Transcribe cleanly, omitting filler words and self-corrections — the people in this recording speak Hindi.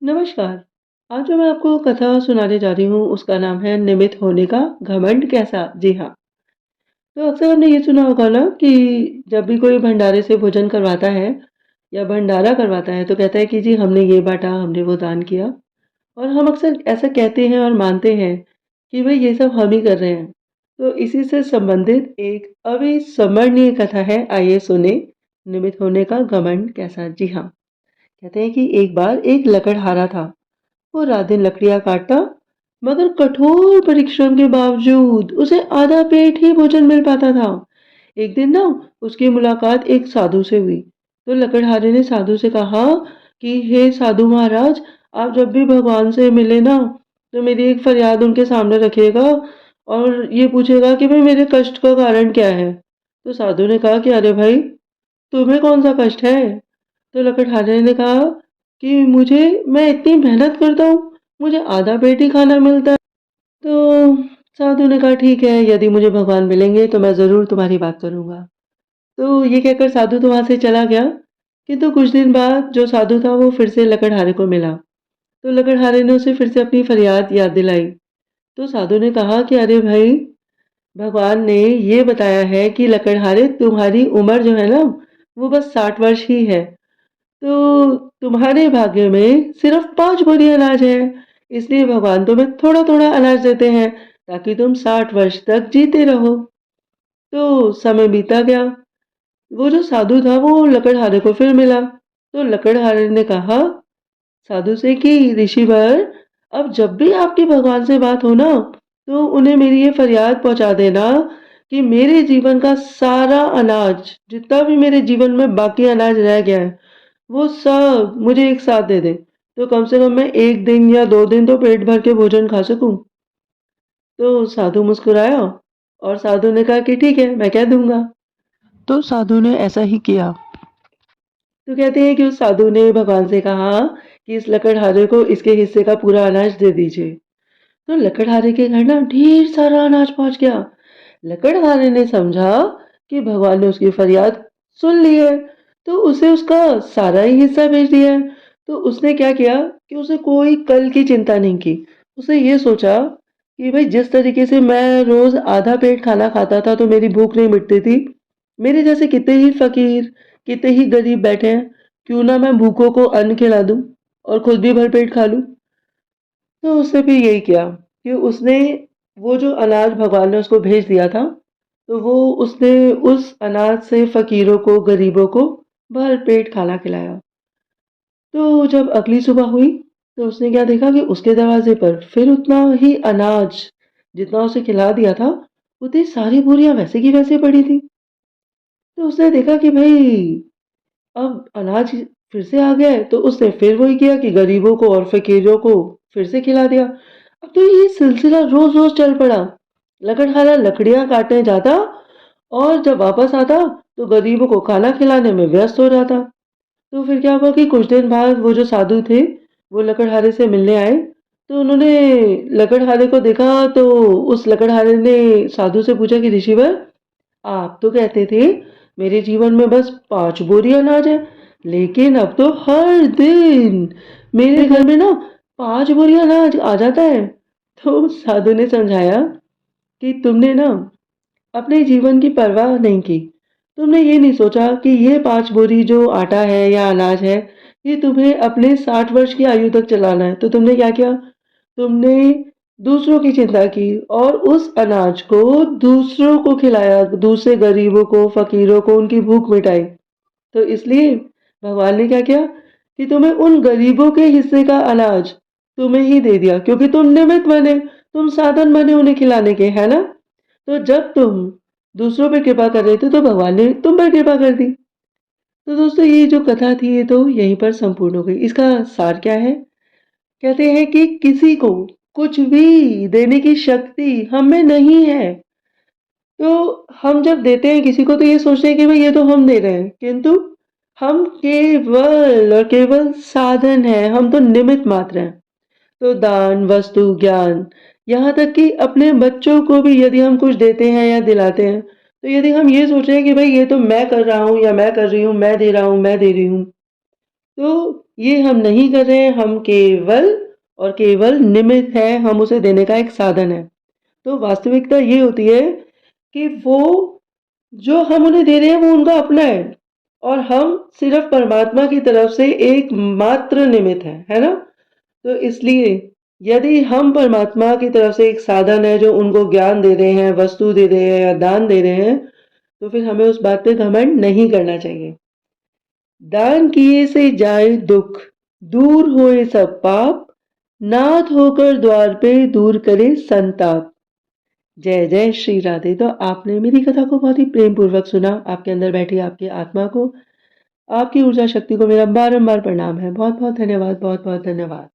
नमस्कार। आज जो मैं आपको कथा सुनाने जा रही हूँ उसका नाम है निमित्त होने का घमंड कैसा? जी हाँ। तो अक्सर हमने ये सुना होगा ना कि जब भी कोई भंडारे से भोजन करवाता है या भंडारा करवाता है तो कहता है कि जी हमने ये बाँटा, हमने वो दान किया। और हम अक्सर ऐसा कहते हैं और मानते हैं कि भई ये सब हम ही कर रहे हैं। तो इसी से संबंधित एक अविस्मरणीय कथा है, आइए सुनें। निमित्त होने का घमंड कैसा? जी हाँ। कहते हैं कि एक बार एक लकड़हारा था। वो रात दिन लकड़ियां काटता, मगर कठोर परिश्रम के बावजूद उसे आधा पेट ही भोजन मिल पाता था। एक दिन ना उसकी मुलाकात एक साधु से हुई। तो लकड़हारे ने साधु से कहा कि हे साधु महाराज, आप जब भी भगवान से मिले ना तो मेरी एक फरियाद उनके सामने रखिएगा और ये पूछेगा कि भाई मेरे कष्ट का कारण क्या है। तो साधु ने कहा कि अरे भाई, तुम्हें कौन सा कष्ट है? तो लकड़हारे ने कहा कि मैं इतनी मेहनत करता हूँ, मुझे आधा पेट ही खाना मिलता है। तो साधु ने कहा ठीक है, यदि मुझे भगवान मिलेंगे तो मैं ज़रूर तुम्हारी बात करूँगा। तो ये कहकर साधु तो वहाँ से चला गया, किंतु कुछ दिन बाद जो साधु था वो फिर से लकड़हारे को मिला। तो लकड़हारे ने उसे फिर से अपनी फरियाद याद दिलाई। तो साधु ने कहा कि अरे भाई, भगवान ने ये बताया है कि लकड़हारे तुम्हारी उम्र जो है ना वो बस 60 वर्ष ही है। तो तुम्हारे भाग्य में सिर्फ 5 बोरी अनाज है, इसलिए भगवान तुम्हें थोड़ा-थोड़ा अनाज देते हैं ताकि तुम 60 वर्ष तक जीते रहो। तो समय बीता गया, वो जो साधु था वो लकड़हारे को फिर मिला। तो लकड़हारे ने कहा साधु से कि ऋषिवर, अब जब भी आपकी भगवान से बात हो ना तो उन्हें मेरी ये फरियाद पहुंचा देना कि मेरे जीवन का सारा अनाज, जितना भी मेरे जीवन में बाकी अनाज रह गया है, वो सब मुझे एक साथ दे दें, तो कम से कम मैं 1 दिन या 2 दिन तो पेट भर के भोजन खा सकूँ। तो साधु मुस्कुराया और साधु ने कहा कि ठीक है, मैं कह दूँगा। तो साधु ने ऐसा ही किया। तो कहते हैं कि उस साधु ने भगवान से कहा कि इस लकड़हारे को इसके हिस्से का पूरा अनाज दे दीजिए। तो लकड़हारे के घर ना ढेर सारा अनाज पहुँच गया। लकड़हारे ने समझा कि भगवान ने उसकी फरियाद सुन ली है, तो उसे उसका सारा ही हिस्सा भेज दिया है। तो उसने क्या किया कि उसे कोई कल की चिंता नहीं की। उसे ये सोचा कि भाई जिस तरीके से मैं रोज आधा पेट खाना खाता था तो मेरी भूख नहीं मिटती थी, मेरे जैसे कितने ही फकीर, कितने ही गरीब बैठे हैं, क्यों ना मैं भूखों को अन्न खिला दूं और खुद भी भरपेट खा लूं। तो उसने भी यही किया कि उसने वो जो अनाज भगवान ने उसको भेज दिया था, तो वो उसने उस अनाज से फ़कीरों को, गरीबों को भर पेट खाना खिलाया। तो जब अगली सुबह हुई, तो उसने क्या देखा कि उसके दरवाज़े पर फिर उतना ही अनाज, जितना उसे खिला दिया था, उतनी सारी बोरियाँ वैसे की वैसे पड़ी थी। तो उसने देखा कि भई अब अनाज फिर से आ गया है, तो उसने फिर वही किया कि गरीबों को और फ़कीरों को फिर से खिला दिया। अब तो ये सिलसिला रोज़-रोज़ चल पड़ा। लकड़हारा लकड़ियाँ काटने जाता और जब वापस आता तो गरीबों को खाना खिलाने में व्यस्त हो जाता। तो फिर क्या हुआ कि कुछ दिन बाद वो जो साधु थे, वो लकड़हारे से मिलने आए। तो उन्होंने लकड़हारे को देखा, तो उस लकड़हारे ने साधु से पूछा कि ऋषिवर, आप तो कहते थे मेरे जीवन में बस 5 बोरी अनाज है, लेकिन अब तो हर दिन मेरे घर में ना 5 बोरी अनाज आ जाता है। तो साधु ने समझाया कि तुमने ना अपने जीवन की परवाह नहीं की। तुमने ये नहीं सोचा कि ये 5 बोरी जो आटा है या अनाज है, ये तुम्हें अपने 60 वर्ष की आयु तक चलाना है। तो तुमने क्या किया? तुमने दूसरों की चिंता की और उस अनाज को दूसरों को खिलाया, दूसरे गरीबों को, फ़कीरों को उनकी भूख मिटाई। तो इसलिए भगवान ने क्या किया कि तुम्हें उन गरीबों के हिस्से का अनाज तुम्हें ही दे दिया, क्योंकि तुम निमित्त बने, तुम साधन बने उन्हें खिलाने के, है ना? तो जब तुम दूसरों पे कृपा कर रहे थे तो भगवान ने तुम पर कृपा कर दी। तो दोस्तों ये जो कथा थी ये तो यहीं पर संपूर्ण हो गई। इसका सार क्या है? कहते हैं कि किसी को कुछ भी देने की शक्ति हम में नहीं है। तो हम जब देते हैं किसी को तो ये सोचते हैं कि भाई ये तो हम दे रहे हैं, किंतु हम केवल और केवल साधन हैं, हम तो निमित्त मात्र हैं। तो दान, वस्तु, ज्ञान, यहाँ तक कि अपने बच्चों को भी यदि हम कुछ देते हैं या दिलाते हैं, तो यदि हम ये सोच रहे हैं कि भाई ये तो मैं कर रहा हूँ या मैं कर रही हूँ, मैं दे रहा हूँ, मैं दे रही हूँ, तो ये हम नहीं कर रहे हैं, हम केवल और केवल निमित्त हैं, हम उसे देने का एक साधन है। तो वास्तविकता ये होती है कि वो जो हम उन्हें दे रहे हैं वो उनका अपना है और हम सिर्फ परमात्मा की तरफ से एक मात्र निमित्त है ना? तो इसलिए यदि हम परमात्मा की तरफ से एक साधन है जो उनको ज्ञान दे रहे हैं, वस्तु दे रहे हैं या दान दे रहे हैं, तो फिर हमें उस बात पे घमंड नहीं करना चाहिए। दान किए से जाए दुख, दूर होए सब पाप, नाथ होकर द्वार पे दूर करे संताप। जय जय श्री राधे। तो आपने मेरी कथा को बहुत ही प्रेम पूर्वक सुना। आपके अंदर बैठी आपकी आत्मा को, आपकी ऊर्जा शक्ति को मेरा बारंबार प्रणाम है। बहुत बहुत धन्यवाद, बहुत बहुत धन्यवाद।